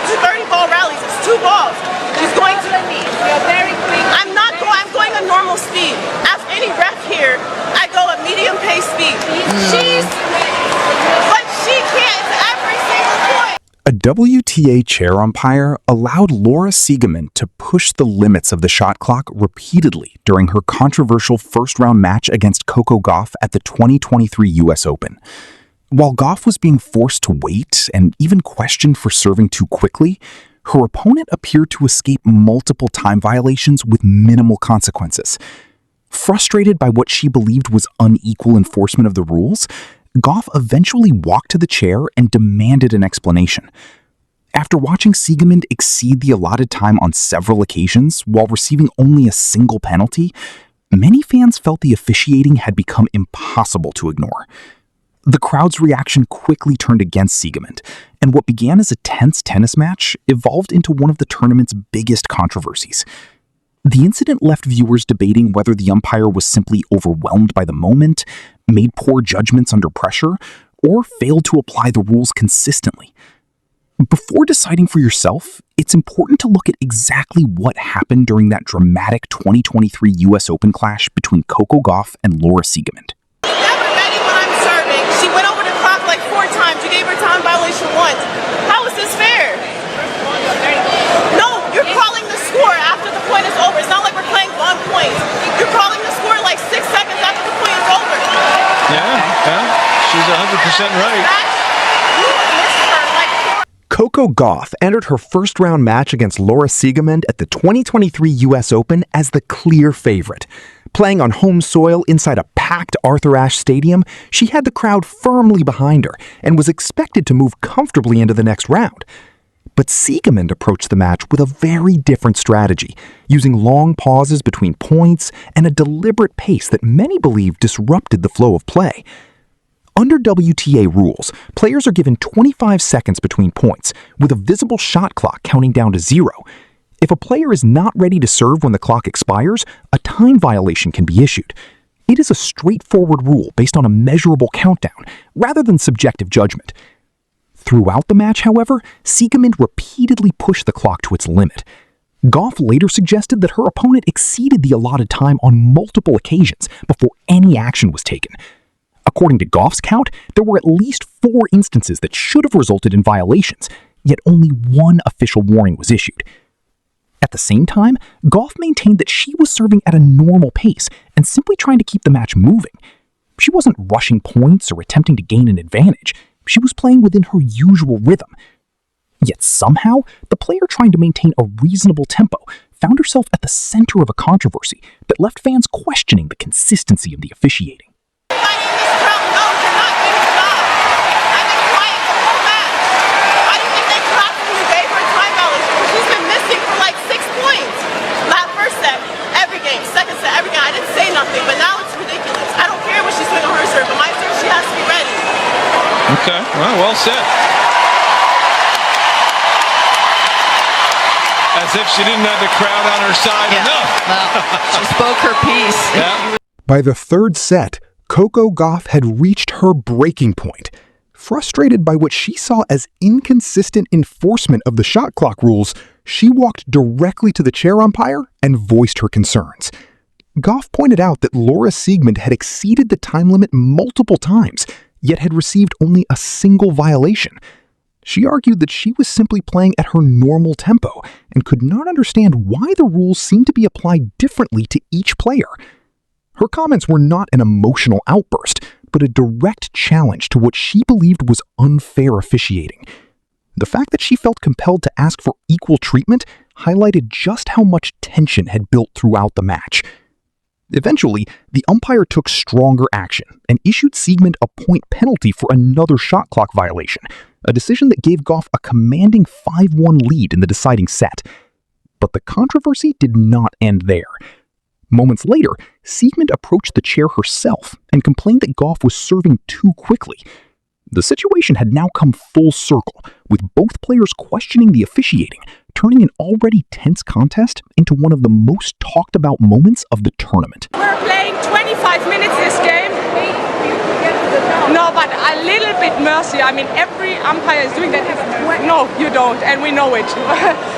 do 30-ball rallies. It's 2 balls. She's going to me. You're very quick. I'm not going. I'm going a normal speed. Ask any ref here. I go at medium pace speed. She's But she can't. It's every single point. A WTA chair umpire allowed Laura Siegemund to push the limits of the shot clock repeatedly during her controversial first-round match against Coco Gauff at the 2023 U.S. Open. While Gauff was being forced to wait and even questioned for serving too quickly, her opponent appeared to escape multiple time violations with minimal consequences. Frustrated by what she believed was unequal enforcement of the rules, Gauff eventually walked to the chair and demanded an explanation. After watching Siegemund exceed the allotted time on several occasions while receiving only a single penalty, many fans felt the officiating had become impossible to ignore. The crowd's reaction quickly turned against Siegemund, and what began as a tense tennis match evolved into one of the tournament's biggest controversies. The incident left viewers debating whether the umpire was simply overwhelmed by the moment, made poor judgments under pressure, or failed to apply the rules consistently. Before deciding for yourself, it's important to look at exactly what happened during that dramatic 2023 U.S. Open clash between Coco Gauff and Laura Siegemund. Never ready when I'm serving. She went over the clock like 4 times. You gave her time violation once. How is this fair? No, you're calling the score after the point is over. It's not like we're playing 1 point. You're calling the score like 6 seconds after the point is over. Yeah, she's 100% right. You missed her like Coco Gauff entered her first-round match against Laura Siegemund at the 2023 U.S. Open as the clear favorite. Playing on home soil inside a packed Arthur Ashe Stadium, she had the crowd firmly behind her and was expected to move comfortably into the next round. But Siegemund approached the match with a very different strategy, using long pauses between points and a deliberate pace that many believe disrupted the flow of play. Under WTA rules, players are given 25 seconds between points, with a visible shot clock counting down to 0. If a player is not ready to serve when the clock expires, a time violation can be issued. It is a straightforward rule based on a measurable countdown, rather than subjective judgment. Throughout the match, however, Siegemund repeatedly pushed the clock to its limit. Gauff later suggested that her opponent exceeded the allotted time on multiple occasions before any action was taken. According to Gauff's count, there were at least 4 instances that should have resulted in violations, yet only 1 official warning was issued. At the same time, Gauff maintained that she was serving at a normal pace and simply trying to keep the match moving. She wasn't rushing points or attempting to gain an advantage. She was playing within her usual rhythm. Yet somehow, the player trying to maintain a reasonable tempo found herself at the center of a controversy that left fans questioning the consistency of the officiating. But now it's ridiculous. I don't care what she's doing on her serve, but my serve, she has to be ready. Okay, well said. As if she didn't have the crowd on her side enough. Well, she spoke her piece. Yeah. By the third set, Coco Gauff had reached her breaking point. Frustrated by what she saw as inconsistent enforcement of the shot clock rules, she walked directly to the chair umpire and voiced her concerns. Gauff pointed out that Laura Siegemund had exceeded the time limit multiple times, yet had received only a single violation. She argued that she was simply playing at her normal tempo and could not understand why the rules seemed to be applied differently to each player. Her comments were not an emotional outburst, but a direct challenge to what she believed was unfair officiating. The fact that she felt compelled to ask for equal treatment highlighted just how much tension had built throughout the match. Eventually, the umpire took stronger action and issued Siegemund a point penalty for another shot clock violation, a decision that gave Gauff a commanding 5-1 lead in the deciding set. But the controversy did not end there. Moments later, Siegemund approached the chair herself and complained that Gauff was serving too quickly. The situation had now come full circle, with both players questioning the officiating, turning an already tense contest into one of the most talked about moments of the tournament. We're playing 25 minutes this game. No, but a little bit mercy. I mean, every umpire is doing that. No, you don't, and we know it.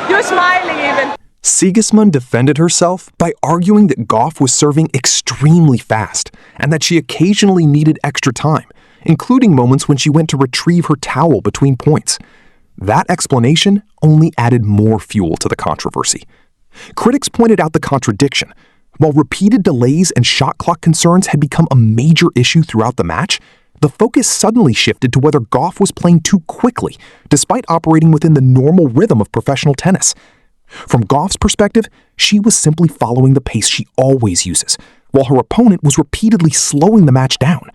You're smiling even. Sigismund defended herself by arguing that Gauff was serving extremely fast and that she occasionally needed extra time, including moments when she went to retrieve her towel between points. That explanation only added more fuel to the controversy. Critics pointed out the contradiction. While repeated delays and shot clock concerns had become a major issue throughout the match, the focus suddenly shifted to whether Gauff was playing too quickly, despite operating within the normal rhythm of professional tennis. From Gauff's perspective, she was simply following the pace she always uses, while her opponent was repeatedly slowing the match down.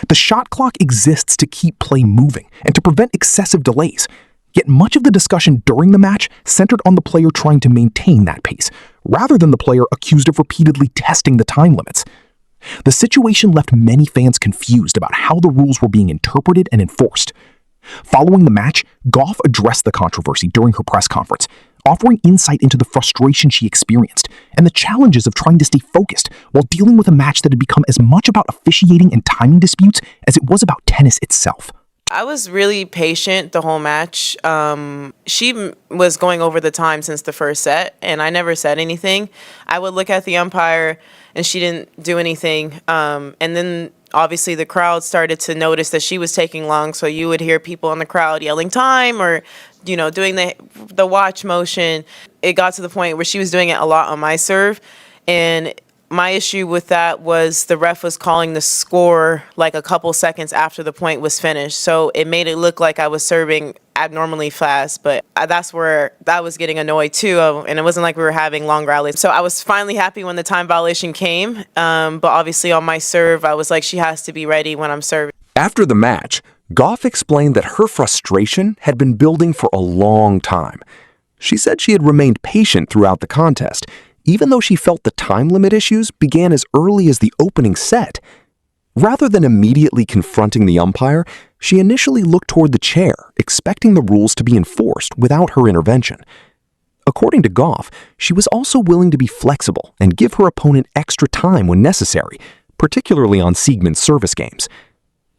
The shot clock exists to keep play moving and to prevent excessive delays, yet much of the discussion during the match centered on the player trying to maintain that pace, rather than the player accused of repeatedly testing the time limits. The situation left many fans confused about how the rules were being interpreted and enforced. Following the match, Gauff addressed the controversy during her press conference, offering insight into the frustration she experienced and the challenges of trying to stay focused while dealing with a match that had become as much about officiating and timing disputes as it was about tennis itself. I was really patient the whole match. She was going over the time since the first set, and I never said anything. I would look at the umpire, and she didn't do anything. And then, obviously, the crowd started to notice that she was taking long, so you would hear people in the crowd yelling time or, doing the watch motion. It got to the point where she was doing it a lot on my serve, and my issue with that was the ref was calling the score like a couple seconds after the point was finished. So it made it look like I was serving abnormally fast, but that's where I was getting annoyed too. And it wasn't like we were having long rallies. So I was finally happy when the time violation came. But obviously on my serve, I was like, she has to be ready when I'm serving. After the match, Gauff explained that her frustration had been building for a long time. She said she had remained patient throughout the contest, even though she felt the time limit issues began as early as the opening set. Rather than immediately confronting the umpire, she initially looked toward the chair, expecting the rules to be enforced without her intervention. According to Gauff, she was also willing to be flexible and give her opponent extra time when necessary, particularly on Siegmund's service games.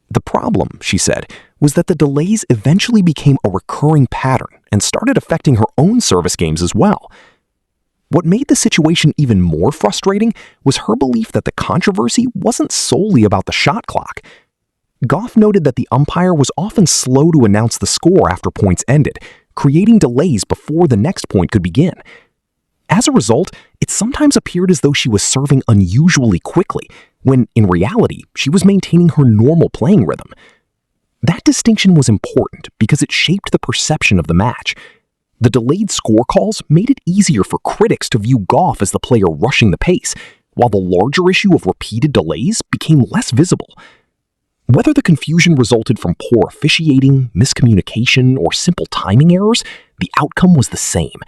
The problem, she said, was that the delays eventually became a recurring pattern and started affecting her own service games as well. What made the situation even more frustrating was her belief that the controversy wasn't solely about the shot clock. Gauff noted that the umpire was often slow to announce the score after points ended, creating delays before the next point could begin. As a result, it sometimes appeared as though she was serving unusually quickly, when in reality, she was maintaining her normal playing rhythm. That distinction was important because it shaped the perception of the match. The delayed score calls made it easier for critics to view Gauff as the player rushing the pace, while the larger issue of repeated delays became less visible. Whether the confusion resulted from poor officiating, miscommunication, or simple timing errors, the outcome was the same.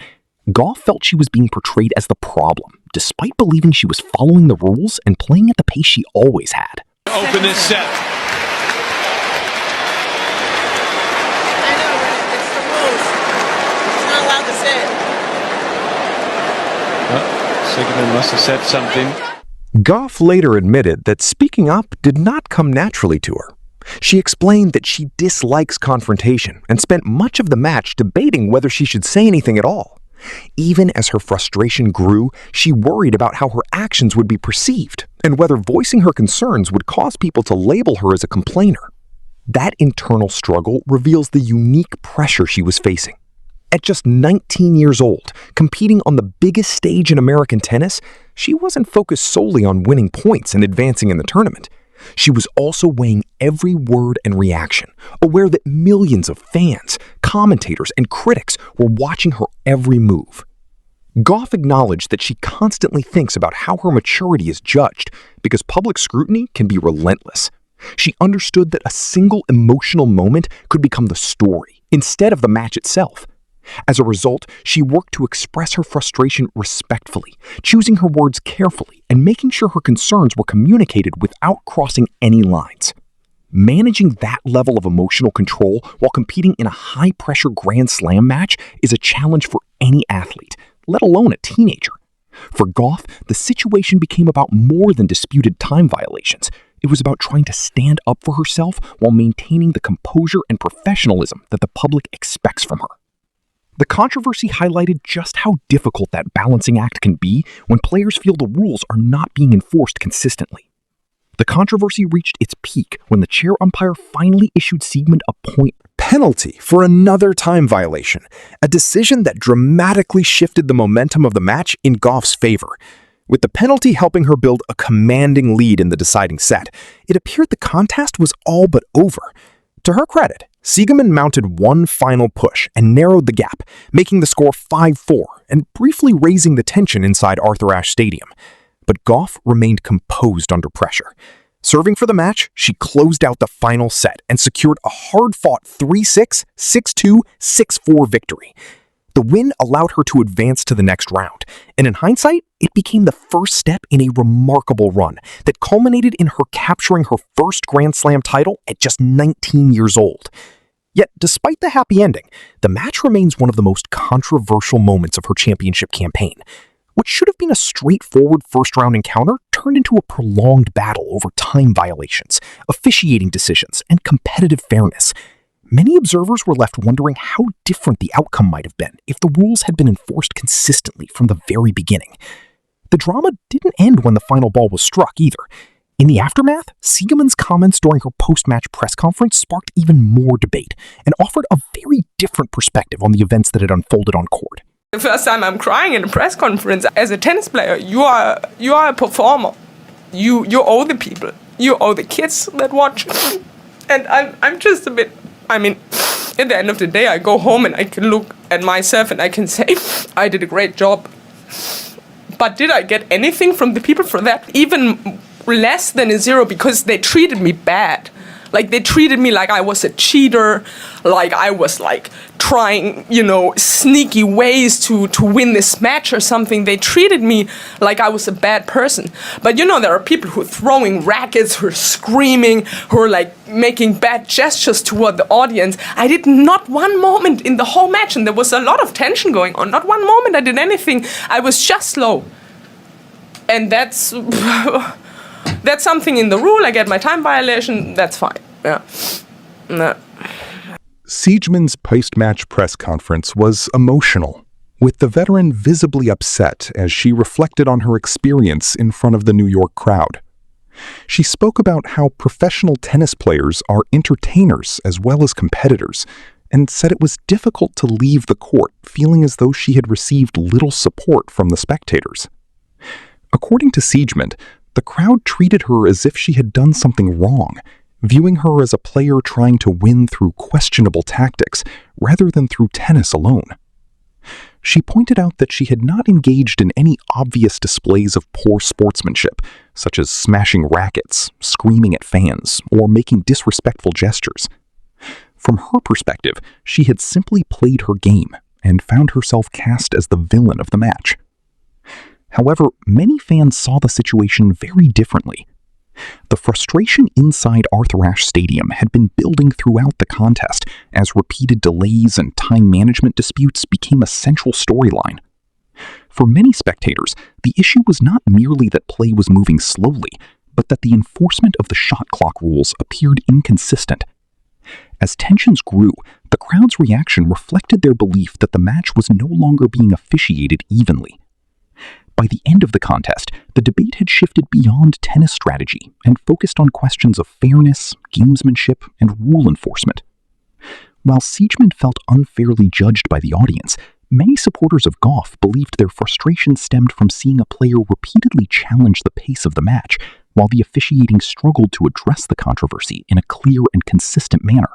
Gauff felt she was being portrayed as the problem, despite believing she was following the rules and playing at the pace she always had. Open this set. Siegmund must have said something. Gauff later admitted that speaking up did not come naturally to her. She explained that she dislikes confrontation and spent much of the match debating whether she should say anything at all. Even as her frustration grew, she worried about how her actions would be perceived and whether voicing her concerns would cause people to label her as a complainer. That internal struggle reveals the unique pressure she was facing. At just 19 years old, competing on the biggest stage in American tennis, she wasn't focused solely on winning points and advancing in the tournament. She was also weighing every word and reaction, aware that millions of fans, commentators, and critics were watching her every move. Gauff acknowledged that she constantly thinks about how her maturity is judged because public scrutiny can be relentless. She understood that a single emotional moment could become the story instead of the match itself. As a result, she worked to express her frustration respectfully, choosing her words carefully and making sure her concerns were communicated without crossing any lines. Managing that level of emotional control while competing in a high-pressure Grand Slam match is a challenge for any athlete, let alone a teenager. For Gauff, the situation became about more than disputed time violations. It was about trying to stand up for herself while maintaining the composure and professionalism that the public expects from her. The controversy highlighted just how difficult that balancing act can be when players feel the rules are not being enforced consistently. The controversy reached its peak when the chair umpire finally issued Siegmund a point penalty for another time violation, a decision that dramatically shifted the momentum of the match in Gauff's favor. With the penalty helping her build a commanding lead in the deciding set, it appeared the contest was all but over. To her credit, Siegemund mounted one final push and narrowed the gap, making the score 5-4 and briefly raising the tension inside Arthur Ashe Stadium. But Gauff remained composed under pressure. Serving for the match, she closed out the final set and secured a hard-fought 3-6, 6-2, 6-4 victory. The win allowed her to advance to the next round, and in hindsight, it became the first step in a remarkable run that culminated in her capturing her first Grand Slam title at just 19 years old. Yet, despite the happy ending, the match remains one of the most controversial moments of her championship campaign. What should have been a straightforward first-round encounter turned into a prolonged battle over time violations, officiating decisions, and competitive fairness. Many observers were left wondering how different the outcome might have been if the rules had been enforced consistently from the very beginning. The drama didn't end when the final ball was struck either. In the aftermath, Siegemund's comments during her post-match press conference sparked even more debate and offered a very different perspective on the events that had unfolded on court. The first time I'm crying in a press conference. As a tennis player, you are a performer. You owe the people. You owe the kids that watch. And I'm just a bit... I mean, at the end of the day, I go home and I can look at myself and I can say, I did a great job. But did I get anything from the people for that? Even less than a zero, because they treated me bad. Like, they treated me like I was a cheater, like I was, like, trying, sneaky ways to win this match or something. They treated me like I was a bad person. But, there are people who are throwing rackets, who are screaming, who are, like, making bad gestures toward the audience. I did not one moment in the whole match, and there was a lot of tension going on. Not one moment I did anything. I was just slow. And that's... That's something in the rule. I get my time violation. That's fine. Yeah. No. Siegemund's post-match press conference was emotional, with the veteran visibly upset as she reflected on her experience in front of the New York crowd. She spoke about how professional tennis players are entertainers as well as competitors, and said it was difficult to leave the court feeling as though she had received little support from the spectators. According to Siegemund, the crowd treated her as if she had done something wrong, viewing her as a player trying to win through questionable tactics rather than through tennis alone. She pointed out that she had not engaged in any obvious displays of poor sportsmanship, such as smashing rackets, screaming at fans, or making disrespectful gestures. From her perspective, she had simply played her game and found herself cast as the villain of the match. However, many fans saw the situation very differently. The frustration inside Arthur Ashe Stadium had been building throughout the contest as repeated delays and time management disputes became a central storyline. For many spectators, the issue was not merely that play was moving slowly, but that the enforcement of the shot clock rules appeared inconsistent. As tensions grew, the crowd's reaction reflected their belief that the match was no longer being officiated evenly. By the end of the contest, the debate had shifted beyond tennis strategy and focused on questions of fairness, gamesmanship, and rule enforcement. While Siegemund felt unfairly judged by the audience, many supporters of Gauff believed their frustration stemmed from seeing a player repeatedly challenge the pace of the match, while the officiating struggled to address the controversy in a clear and consistent manner.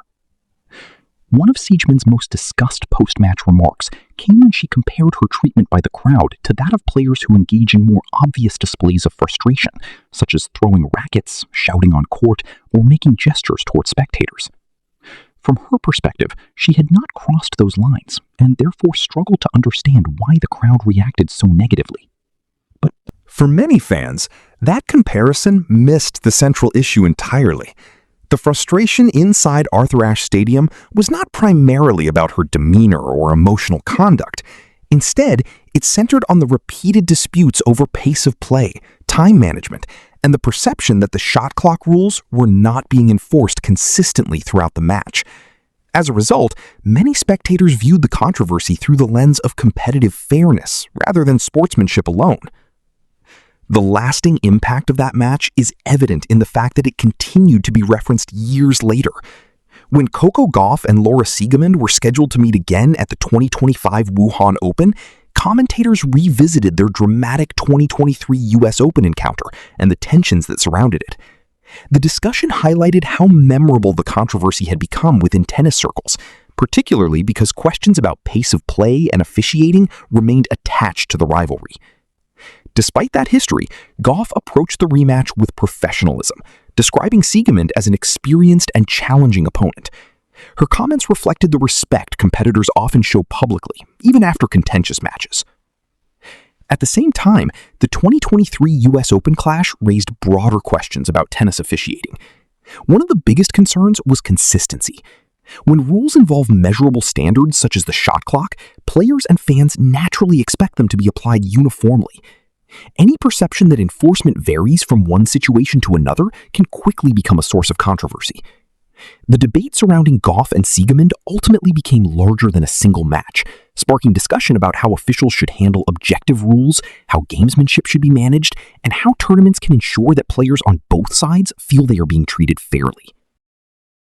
One of Siegemund's most discussed post-match remarks came when she compared her treatment by the crowd to that of players who engage in more obvious displays of frustration, such as throwing rackets, shouting on court, or making gestures toward spectators. From her perspective, she had not crossed those lines, and therefore struggled to understand why the crowd reacted so negatively. But for many fans, that comparison missed the central issue entirely. The frustration inside Arthur Ashe Stadium was not primarily about her demeanor or emotional conduct. Instead, it centered on the repeated disputes over pace of play, time management, and the perception that the shot clock rules were not being enforced consistently throughout the match. As a result, many spectators viewed the controversy through the lens of competitive fairness rather than sportsmanship alone. The lasting impact of that match is evident in the fact that it continued to be referenced years later. When Coco Gauff and Laura Siegemund were scheduled to meet again at the 2025 Wuhan Open, commentators revisited their dramatic 2023 US Open encounter and the tensions that surrounded it. The discussion highlighted how memorable the controversy had become within tennis circles, particularly because questions about pace of play and officiating remained attached to the rivalry. Despite that history, Gauff approached the rematch with professionalism, describing Siegemund as an experienced and challenging opponent. Her comments reflected the respect competitors often show publicly, even after contentious matches. At the same time, the 2023 US Open clash raised broader questions about tennis officiating. One of the biggest concerns was consistency. When rules involve measurable standards such as the shot clock, players and fans naturally expect them to be applied uniformly. Any perception that enforcement varies from one situation to another can quickly become a source of controversy. The debate surrounding Gauff and Siegemund ultimately became larger than a single match, sparking discussion about how officials should handle objective rules, how gamesmanship should be managed, and how tournaments can ensure that players on both sides feel they are being treated fairly.